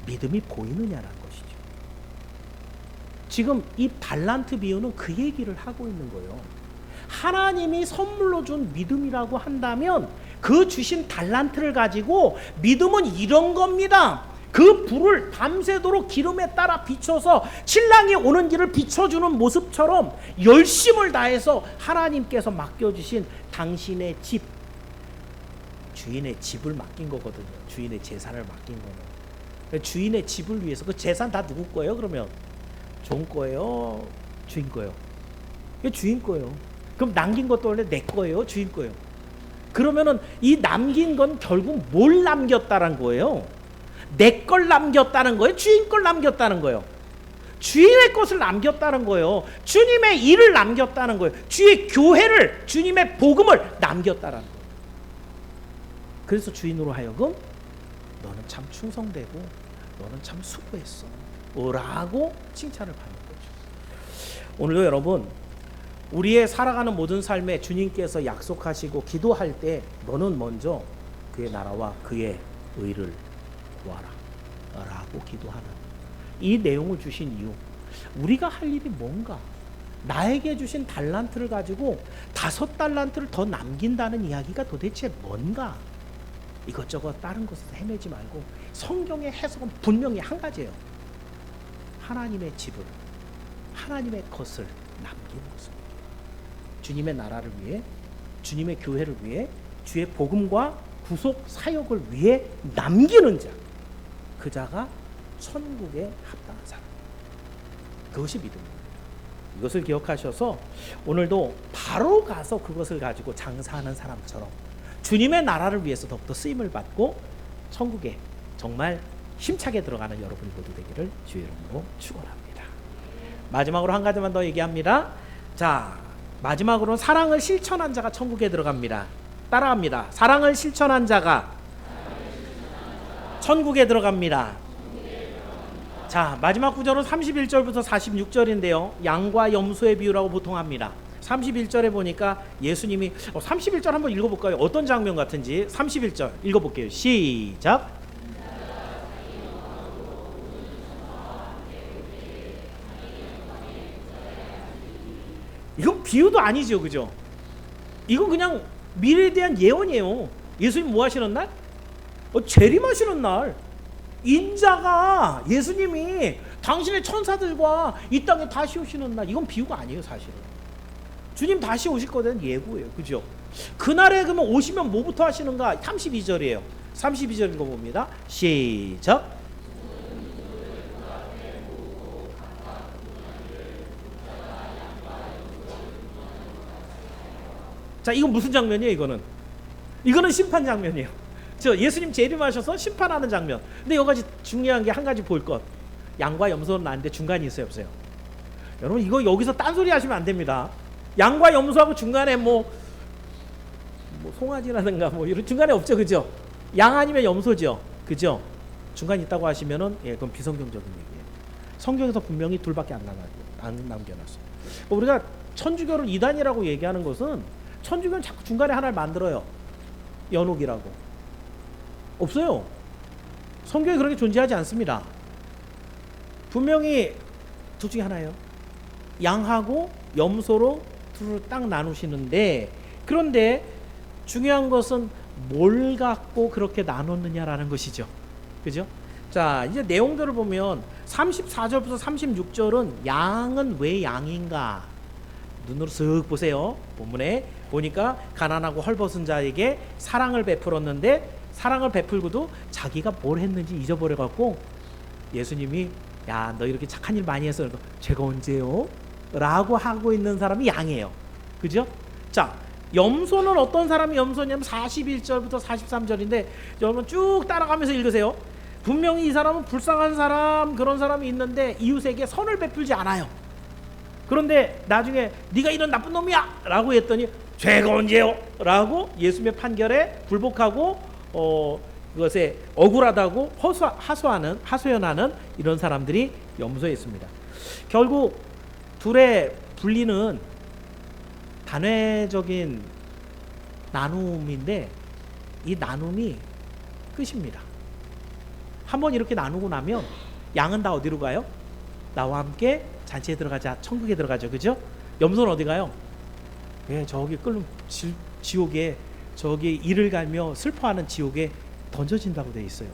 믿음이 보이느냐라는 것이죠. 지금 이 달란트 비유는 그 얘기를 하고 있는 거예요. 하나님이 선물로 준 믿음이라고 한다면 그 주신 달란트를 가지고, 믿음은 이런 겁니다. 그 불을 밤새도록 기름에 따라 비춰서 신랑이 오는 길을 비춰주는 모습처럼 열심을 다해서 하나님께서 맡겨주신 당신의 집, 주인의 집을 맡긴 거거든요. 주인의 재산을 맡긴 거는. 주인의 집을 위해서, 그 재산 다 누구 거예요? 그러면 종 거예요? 주인 거예요? 주인 거예요. 그럼 남긴 것도 원래 내 거예요? 주인 거예요? 그러면은 이 남긴 건 결국 뭘 남겼다는 거예요? 내 걸 남겼다는 거예요? 주인 걸 남겼다는 거예요? 주인의 것을 남겼다는 거예요. 주님의 일을 남겼다는 거예요. 주의 교회를, 주님의 복음을 남겼다는 거예요. 그래서 주인으로 하여금 너는 참 충성되고 너는 참 수고했어 라고 칭찬을 받는 거죠. 오늘도 여러분, 우리의 살아가는 모든 삶에 주님께서 약속하시고 기도할 때 너는 먼저 그의 나라와 그의 의를 구하라 라고 기도하는 이 내용을 주신 이유, 우리가 할 일이 뭔가, 나에게 주신 달란트를 가지고 5달란트를 더 남긴다는 이야기가 도대체 뭔가, 이것저것 다른 곳에서 헤매지 말고 성경의 해석은 분명히 한 가지예요. 하나님의 집을, 하나님의 것을 남기는 것입니다. 주님의 나라를 위해, 주님의 교회를 위해, 주의 복음과 구속 사역을 위해 남기는 자, 그 자가 천국에 합당한 사람. 그것이 믿음입니다. 이것을 기억하셔서 오늘도 바로 가서 그것을 가지고 장사하는 사람처럼 주님의 나라를 위해서 더욱더 쓰임을 받고 천국에 정말 힘차게 들어가는 여러분이 모두 되기를 주의 이름으로 축원합니다. 마지막으로 한 가지만 더 얘기합니다. 자, 마지막으로는 사랑을 실천한 자가 천국에 들어갑니다. 따라합니다. 사랑을 실천한 자가 천국에 들어갑니다. 자, 마지막 구절은 31절부터 46절인데요. 양과 염소의 비유라고 보통 합니다. 31절에 보니까 예수님이 31절 한번 읽어볼까요? 어떤 장면 같은지. 31절 읽어볼게요. 시작. 이건 비유도 아니죠, 그죠? 이건 그냥 미래에 대한 예언이에요. 예수님 뭐 하시는 날? 재림하시는 날. 인자가, 예수님이 당신의 천사들과 이 땅에 다시 오시는 날. 이건 비유가 아니에요, 사실은. 주님 다시 오실 거에 대한 예고예요, 그죠? 그날에 그러면 오시면 뭐부터 하시는가? 32절이에요. 32절 읽어봅니다. 시작. 자, 이건 무슨 장면이에요? 이거는 심판 장면이에요. 예수님 재림하셔서 심판하는 장면. 근데 여기까지 중요한 게 한 가지 볼 것. 양과 염소는 나는데 중간이 있어요, 없어요? 여러분, 이거 여기서 딴소리 하시면 안 됩니다. 양과 염소하고 중간에 뭐 송아지라든가 뭐 이런 중간에 없죠, 그죠? 양 아니면 염소죠, 그죠? 중간에 있다고 하시면은 그건 비성경적인 얘기예요. 성경에서 분명히 둘밖에 안 남겨놨어요. 우리가 천주교를 이단이라고 얘기하는 것은 천주교는 자꾸 중간에 하나를 만들어요. 연옥이라고. 없어요. 성경에 그런 게 존재하지 않습니다. 분명히 둘 중에 하나예요. 양하고 염소로 둘을 딱 나누시는데, 그런데 중요한 것은 뭘 갖고 그렇게 나눴느냐라는 것이죠. 그죠? 자, 이제 내용들을 보면 34절부터 36절은 양은 왜 양인가? 눈으로 쓱 보세요. 본문에 보니까 가난하고 헐벗은 자에게 사랑을 베풀었는데, 사랑을 베풀고도 자기가 뭘 했는지 잊어버려 갖고 예수님이 야, 너 이렇게 착한 일 많이 해서 제가 언제요? 라고 하고 있는 사람이 양이에요. 그죠? 자, 염소는 어떤 사람이 염소냐면 41절부터 43절인데 여러분 쭉 따라가면서 읽으세요. 분명히 이 사람은 불쌍한 사람, 그런 사람이 있는데 이웃에게 선을 베풀지 않아요. 그런데 나중에 네가 이런 나쁜 놈이야 라고 했더니 죄가 언제요? 라고 예수님의 판결에 불복하고 그것에 억울하다고 하소연하는 이런 사람들이 염소에 있습니다. 결국 둘의 분리는 단회적인 나눔인데 이 나눔이 끝입니다. 한번 이렇게 나누고 나면 양은 다 어디로 가요? 나와 함께 잔치에 들어가자, 천국에 들어가죠, 그죠? 염소는 어디 가요? 저기 끓는 지옥에, 저기 이를 갈며 슬퍼하는 지옥에 던져진다고 돼 있어요.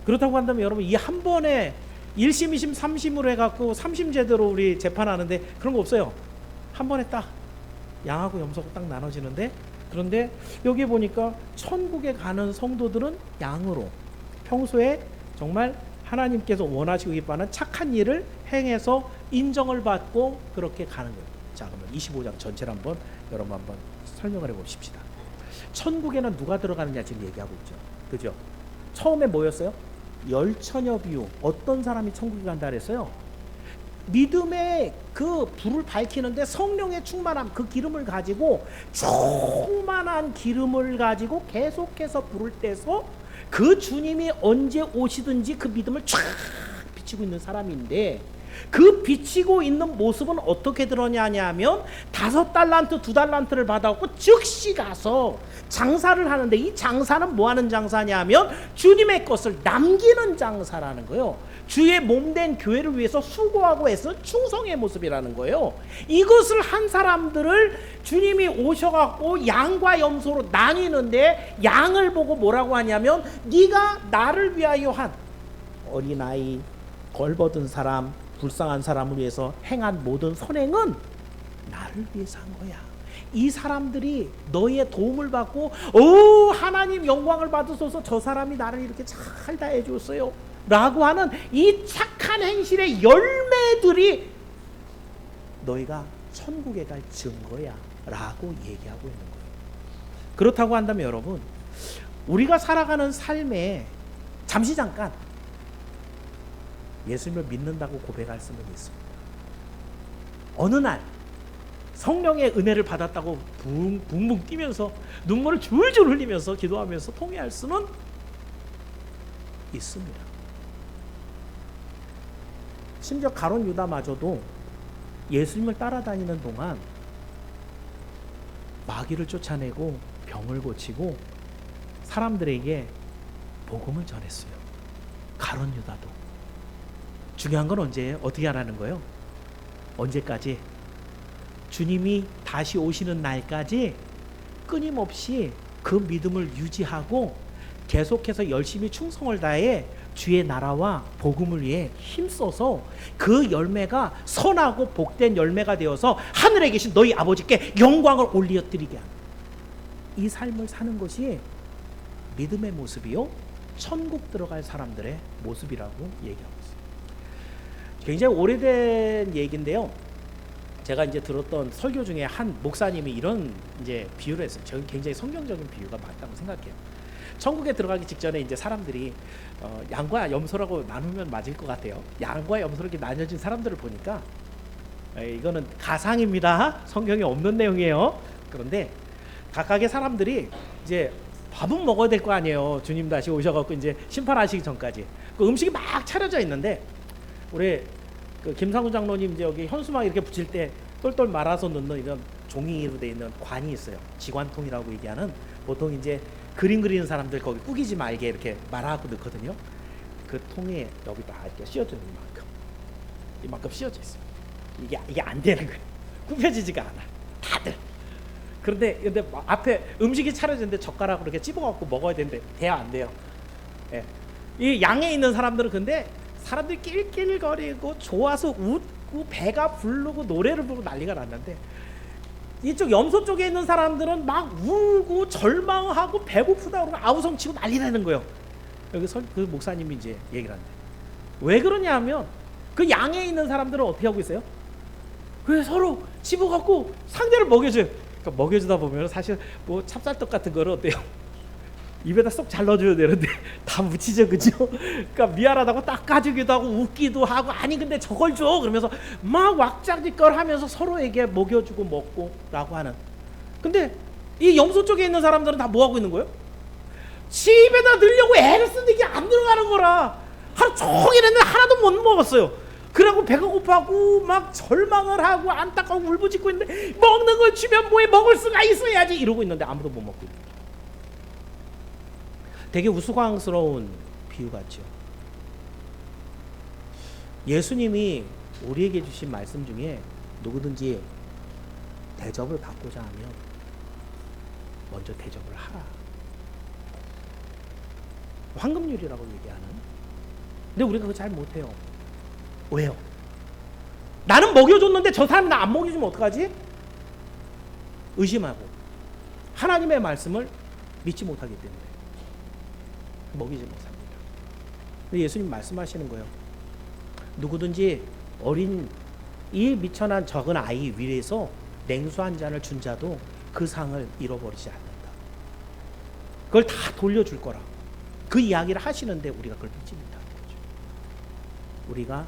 그렇다고 한다면 여러분, 이 한 번에 1심, 2심, 3심으로 해갖고 3심 제대로 우리 재판하는데 그런 거 없어요. 한 번에 딱 양하고 염소가 딱 나눠지는데, 그런데 여기 보니까 천국에 가는 성도들은 양으로 평소에 정말 하나님께서 원하시고 기뻐하는 착한 일을 행해서 인정을 받고 그렇게 가는 거예요. 자, 그러면 25장 전체를 여러분 한번 설명을 해봅시다. 천국에는 누가 들어가느냐 지금 얘기하고 있죠, 그죠? 처음에 뭐였어요? 열처녀 비유. 어떤 사람이 천국에 간다 그랬어요? 믿음의 그 불을 밝히는데 성령의 충만함, 그 기름을 가지고, 충만한 기름을 가지고 계속해서 불을 떼서 그 주님이 언제 오시든지 그 믿음을 쫙 비치고 있는 사람인데, 그 비치고 있는 모습은 어떻게 드러나냐면 5달란트 2달란트를 받아갖고 즉시 가서 장사를 하는데, 이 장사는 뭐 하는 장사냐면 주님의 것을 남기는 장사라는 거예요. 주의 몸된 교회를 위해서 수고하고 애쓰는 충성의 모습이라는 거예요. 이것을 한 사람들을 주님이 오셔갖고 양과 염소로 나뉘는데, 양을 보고 뭐라고 하냐면 네가 나를 위하여 한 어린아이, 벌거든 사람, 불쌍한 사람을 위해서 행한 모든 선행은 나를 위해서 한 거야. 이 사람들이 너의 도움을 받고 하나님 영광을 받으소서, 저 사람이 나를 이렇게 잘 다 해줬어요 라고 하는 이 착한 행실의 열매들이 너희가 천국에 갈 증거야 라고 얘기하고 있는 거예요. 그렇다고 한다면 여러분, 우리가 살아가는 삶에 잠시 잠깐 예수님을 믿는다고 고백할 수는 있습니다. 어느 날 성령의 은혜를 받았다고 붕붕 뛰면서 눈물을 줄줄 흘리면서 기도하면서 통회할 수는 있습니다. 심지어 가룟 유다마저도 예수님을 따라다니는 동안 마귀를 쫓아내고 병을 고치고 사람들에게 복음을 전했어요. 가룟 유다도. 중요한 건 언제예요? 어떻게 하라는 거예요? 언제까지? 주님이 다시 오시는 날까지 끊임없이 그 믿음을 유지하고 계속해서 열심히 충성을 다해 주의 나라와 복음을 위해 힘써서 그 열매가 선하고 복된 열매가 되어서 하늘에 계신 너희 아버지께 영광을 올려드리게 하는 이 삶을 사는 것이 믿음의 모습이요, 천국 들어갈 사람들의 모습이라고 얘기하고 있어요. 굉장히 오래된 얘기인데요, 제가 이제 들었던 설교 중에 한 목사님이 이런 이제 비유를 했어요. 저는 굉장히 성경적인 비유가 맞다고 생각해요. 천국에 들어가기 직전에 이제 사람들이 양과 염소라고 나누면 맞을 것 같아요. 양과 염소로 이렇게 나뉘어진 사람들을 보니까 이거는 가상입니다. 성경에 없는 내용이에요. 그런데 각각의 사람들이 이제 밥은 먹어야 될 거 아니에요. 주님 다시 오셔갖고 이제 심판하시기 전까지 그 음식이 막 차려져 있는데, 우리 그 김상훈 장로님 이제 여기 현수막 이렇게 붙일 때 똘똘 말아서 넣는 이런 종이로 돼 있는 관이 있어요. 지관통이라고 얘기하는, 보통 이제 그림 그리는 사람들 거기 꾸기지 말게 이렇게 말아갖고 넣거든요. 그 통에 여기다 이렇게 씌워져 있는 이만큼 씌워져 있어요. 이게 안 되는 거예요. 굽혀지지가 않아 다들. 근데 앞에 음식이 차려졌는데 젓가락으로 이렇게 찝어갖고 먹어야 되는데 돼요, 안 돼요? 예. 이 양에 있는 사람들은 근데 사람들이 낄낄거리고 좋아서 웃고 배가 부르고 노래를 부르고 난리가 났는데, 이쪽 염소 쪽에 있는 사람들은 막 울고 절망하고 배고프다 그러고 아우성치고 난리 나는 거예요. 여기서 그 목사님이 이제 얘기를 하는데, 왜 그러냐 하면 그 양에 있는 사람들은 어떻게 하고 있어요? 왜 서로 집어갖고 상대를 먹여줘요. 그러니까 먹여주다 보면 사실 뭐 찹쌀떡 같은 거를 어때요? 입에다 쏙 잘 넣어줘야 되는데 다 묻히죠, 그죠? 그러니까 미안하다고 닦아주기도 하고 웃기도 하고, 아니 근데 저걸 줘 그러면서 막 왁자지껄 하면서 서로에게 먹여주고 먹고 라고 하는. 근데 이 염소 쪽에 있는 사람들은 다 뭐 하고 있는 거예요? 집에다 넣으려고 애를 쓰는데 이게 안 들어가는 거라 하루 종일 했는데 하나도 못 먹었어요. 그러고 배가 고파하고 막 절망을 하고 안타까워 울부짖고 있는데, 먹는 걸 주면 뭐해, 먹을 수가 있어야지 이러고 있는데 아무도 못 먹고 있는. 되게 우스꽝스러운 비유 같죠. 예수님이 우리에게 주신 말씀 중에 누구든지 대접을 받고자 하면 먼저 대접을 하라. 황금률이라고 얘기하는. 근데 우리가 그거 잘 못해요. 왜요? 나는 먹여줬는데 저 사람이 나 안 먹여주면 어떡하지? 의심하고 하나님의 말씀을 믿지 못하기 때문에 먹이지 못합니다. 근데 예수님 말씀하시는 거예요. 누구든지 어린 이 미천한 적은 아이 위에서 냉수 한 잔을 준 자도 그 상을 잃어버리지 않는다. 그걸 다 돌려줄 거라. 그 이야기를 하시는데 우리가 그걸 믿지 못하는 거죠. 우리가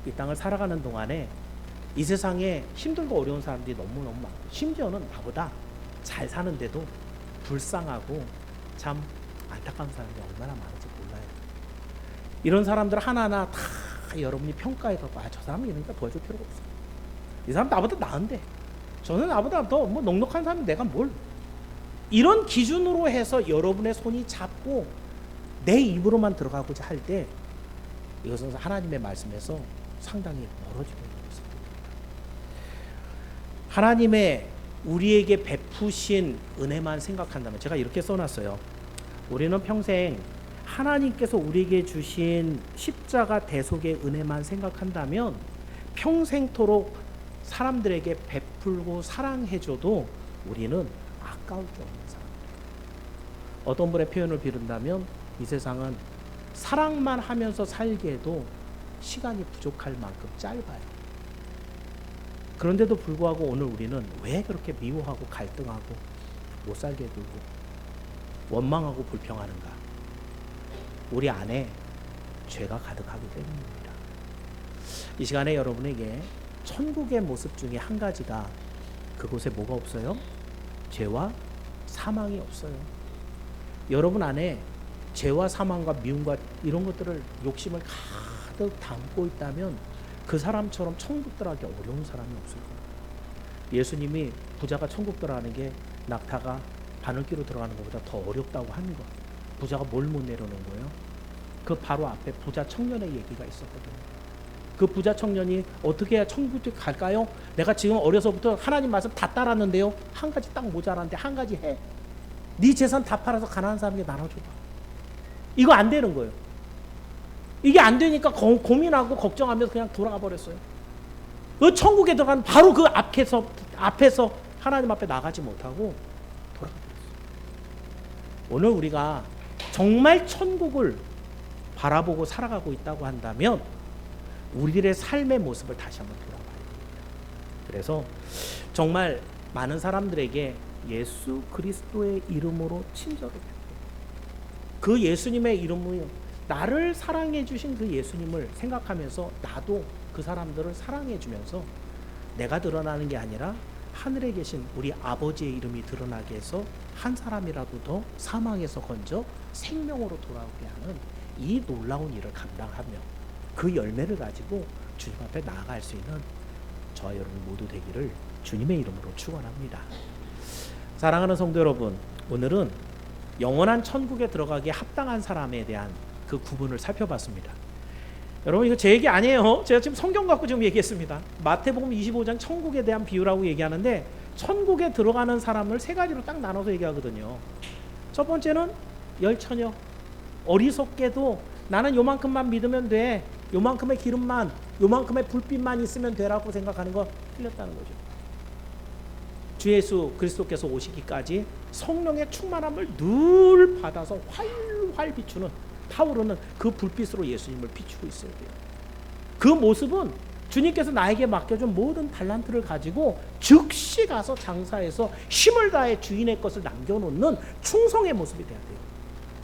이 땅을 살아가는 동안에 이 세상에 힘들고 어려운 사람들이 너무너무 많고, 심지어는 나보다 잘 사는데도 불쌍하고 참 안타까운 사람이 얼마나 많은지 몰라요. 이런 사람들 하나하나 다 여러분이 평가해갖고 저 사람이 이러니까 도와줄 필요가 없어. 이 사람 나보다 나은데, 저는 나보다 더 뭐 넉넉한 사람이 내가 뭘, 이런 기준으로 해서 여러분의 손이 잡고 내 입으로만 들어가고자 할 때 이것은 하나님의 말씀에서 상당히 멀어지고 있는 것입니다. 하나님의 우리에게 베푸신 은혜만 생각한다면, 제가 이렇게 써놨어요. 우리는 평생 하나님께서 우리에게 주신 십자가 대속의 은혜만 생각한다면 평생토록 사람들에게 베풀고 사랑해줘도 우리는 아까울 게 없는 사람들이에요. 어떤 분의 표현을 비른다면 이 세상은 사랑만 하면서 살기에도 시간이 부족할 만큼 짧아요. 그런데도 불구하고 오늘 우리는 왜 그렇게 미워하고 갈등하고 못 살게 굴고 원망하고 불평하는가? 우리 안에 죄가 가득하기 때문입니다. 이 시간에 여러분에게 천국의 모습 중에 한 가지가, 그곳에 뭐가 없어요? 죄와 사망이 없어요. 여러분 안에 죄와 사망과 미움과 이런 것들을, 욕심을 가득 담고 있다면 그 사람처럼 천국 들어가기 어려운 사람이 없을 겁니다. 예수님이 부자가 천국 들어가는 게 낙타가 바늘기로 들어가는 것보다 더 어렵다고 하는 것. 부자가 뭘 못 내려놓은 거예요? 그 바로 앞에 부자 청년의 얘기가 있었거든요. 그 부자 청년이 어떻게 해야 천국에 갈까요? 내가 지금 어려서부터 하나님 말씀 다 따랐는데요, 한 가지 딱 모자란데 한 가지 해. 네 재산 다 팔아서 가난한 사람에게 나눠줘봐. 이거 안 되는 거예요. 이게 안 되니까 고민하고 걱정하면서 그냥 돌아가 버렸어요. 그 천국에 들어간 바로 그 앞에서 하나님 앞에 나가지 못하고 돌아가 버렸어요. 오늘 우리가 정말 천국을 바라보고 살아가고 있다고 한다면 우리들의 삶의 모습을 다시 한번 돌아봐야 됩니다. 그래서 정말 많은 사람들에게 예수 그리스도의 이름으로 친절을 베풀고, 그 예수님의 이름으로 나를 사랑해 주신 그 예수님을 생각하면서 나도 그 사람들을 사랑해 주면서 내가 드러나는 게 아니라 하늘에 계신 우리 아버지의 이름이 드러나게 해서 한 사람이라도 더 사망에서 건져 생명으로 돌아오게 하는 이 놀라운 일을 감당하며 그 열매를 가지고 주님 앞에 나아갈 수 있는 저와 여러분 모두 되기를 주님의 이름으로 축원합니다. 사랑하는 성도 여러분, 오늘은 영원한 천국에 들어가기에 합당한 사람에 대한 그 구분을 살펴봤습니다. 여러분, 이거 제 얘기 아니에요. 제가 지금 성경 갖고 지금 얘기했습니다. 마태복음 25장 천국에 대한 비유라고 얘기하는데, 천국에 들어가는 사람을 세 가지로 딱 나눠서 얘기하거든요. 첫 번째는 열처녀, 어리석게도 나는 요만큼만 믿으면 돼, 요만큼의 기름만, 요만큼의 불빛만 있으면 되라고 생각하는 거 틀렸다는 거죠. 주 예수 그리스도께서 오시기까지 성령의 충만함을 늘 받아서 활활 비추는, 타오르는 그 불빛으로 예수님을 비추고 있어야 돼요. 그 모습은 주님께서 나에게 맡겨준 모든 달란트를 가지고 즉시 가서 장사해서 힘을 다해 주인의 것을 남겨놓는 충성의 모습이 돼야 돼요.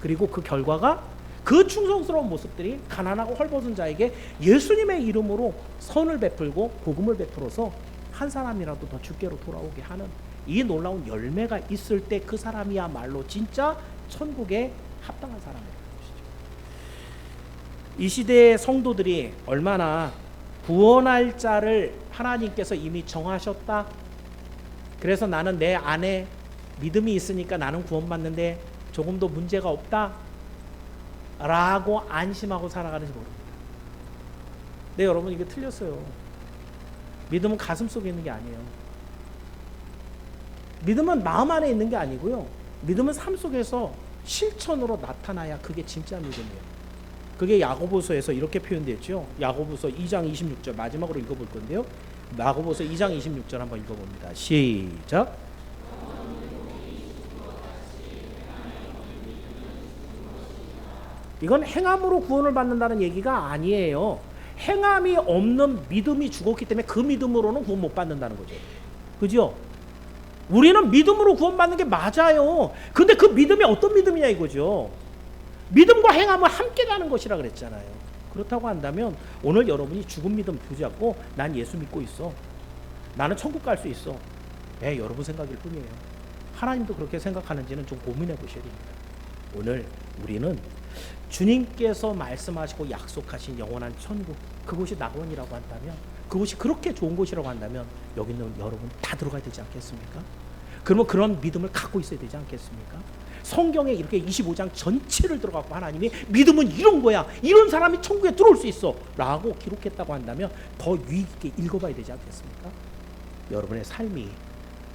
그리고 그 결과가, 그 충성스러운 모습들이 가난하고 헐벗은 자에게 예수님의 이름으로 선을 베풀고 복음을 베풀어서 한 사람이라도 더 주께로 돌아오게 하는 이 놀라운 열매가 있을 때 그 사람이야말로 진짜 천국에 합당한 사람이라는 것이죠. 이 시대의 성도들이 얼마나 구원할 자를 하나님께서 이미 정하셨다, 그래서 나는 내 안에 믿음이 있으니까 나는 구원받는데 조금도 문제가 없다 라고 안심하고 살아가는지 모릅니다. 네, 여러분, 이게 틀렸어요. 믿음은 가슴 속에 있는 게 아니에요. 믿음은 마음 안에 있는 게 아니고요, 믿음은 삶 속에서 실천으로 나타나야 그게 진짜 믿음이에요. 그게 야고보서에서 이렇게 표현되었죠. 야고보서 2장 26절 마지막으로 읽어볼 건데요, 야고보서 2장 26절 한번 읽어봅니다. 시작. 이건 행함으로 구원을 받는다는 얘기가 아니에요. 행함이 없는 믿음이 죽었기 때문에 그 믿음으로는 구원 못 받는다는 거죠. 그죠? 우리는 믿음으로 구원받는 게 맞아요. 근데 그 믿음이 어떤 믿음이냐 이거죠. 믿음과 행함은 함께 가는 것이라 그랬잖아요. 그렇다고 한다면 오늘 여러분이 죽은 믿음 붙잡고 난 예수 믿고 있어, 나는 천국 갈 수 있어, 네, 여러분 생각일 뿐이에요. 하나님도 그렇게 생각하는지는 좀 고민해 보셔야 됩니다. 오늘 우리는 주님께서 말씀하시고 약속하신 영원한 천국, 그곳이 낙원이라고 한다면, 그곳이 그렇게 좋은 곳이라고 한다면 여기 있는 여러분 다 들어가야 되지 않겠습니까? 그러면 그런 믿음을 갖고 있어야 되지 않겠습니까? 성경에 이렇게 25장 전체를 들어가고 하나님이 믿음은 이런 거야, 이런 사람이 천국에 들어올 수 있어 라고 기록했다고 한다면 더 유익 있게 읽어봐야 되지 않겠습니까? 여러분의 삶이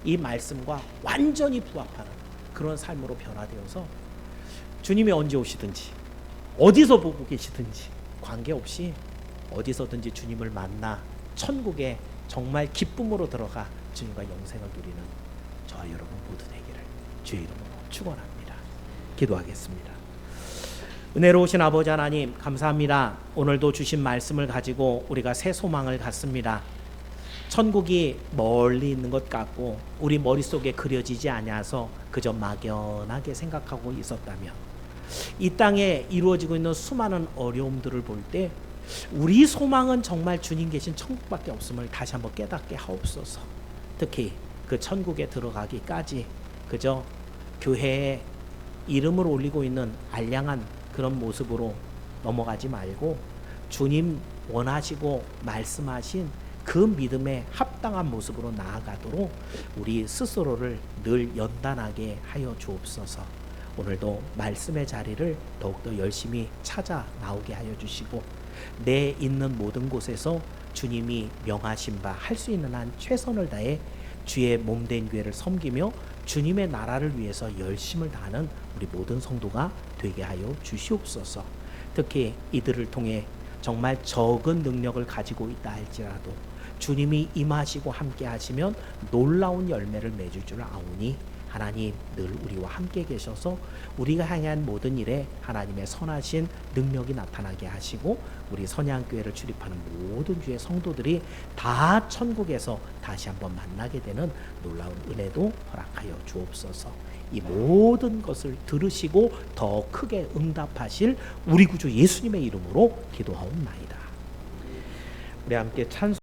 이 말씀과 완전히 부합하는 그런 삶으로 변화되어서 주님이 언제 오시든지 어디서 보고 계시든지 관계없이 어디서든지 주님을 만나 천국에 정말 기쁨으로 들어가 주님과 영생을 누리는 저와 여러분 모두 되기를 주의 이름으로 축원합니다. 기도하겠습니다. 은혜로우신 아버지 하나님, 감사합니다. 오늘도 주신 말씀을 가지고 우리가 새 소망을 갖습니다. 천국이 멀리 있는 것 같고 우리 머릿속에 그려지지 않아서 그저 막연하게 생각하고 있었다면, 이 땅에 이루어지고 있는 수많은 어려움들을 볼 때 우리 소망은 정말 주님 계신 천국밖에 없음을 다시 한번 깨닫게 하옵소서. 특히 그 천국에 들어가기까지 그저 교회에 이름을 올리고 있는 알량한 그런 모습으로 넘어가지 말고 주님 원하시고 말씀하신 그 믿음에 합당한 모습으로 나아가도록 우리 스스로를 늘 연단하게 하여 주옵소서. 오늘도 말씀의 자리를 더욱더 열심히 찾아 나오게 하여 주시고, 내 있는 모든 곳에서 주님이 명하신 바 할 수 있는 한 최선을 다해 주의 몸된 교회를 섬기며 주님의 나라를 위해서 열심을 다하는 우리 모든 성도가 되게 하여 주시옵소서. 특히 이들을 통해 정말 적은 능력을 가지고 있다 할지라도 주님이 임하시고 함께 하시면 놀라운 열매를 맺을 줄 아오니, 하나님 늘 우리와 함께 계셔서 우리가 향한 모든 일에 하나님의 선하신 능력이 나타나게 하시고, 우리 선양교회를 출입하는 모든 주의 성도들이 다 천국에서 다시 한번 만나게 되는 놀라운 은혜도 허락하여 주옵소서. 이 모든 것을 들으시고 더 크게 응답하실 우리 구주 예수님의 이름으로 기도하옵나이다. 우리 함께 찬송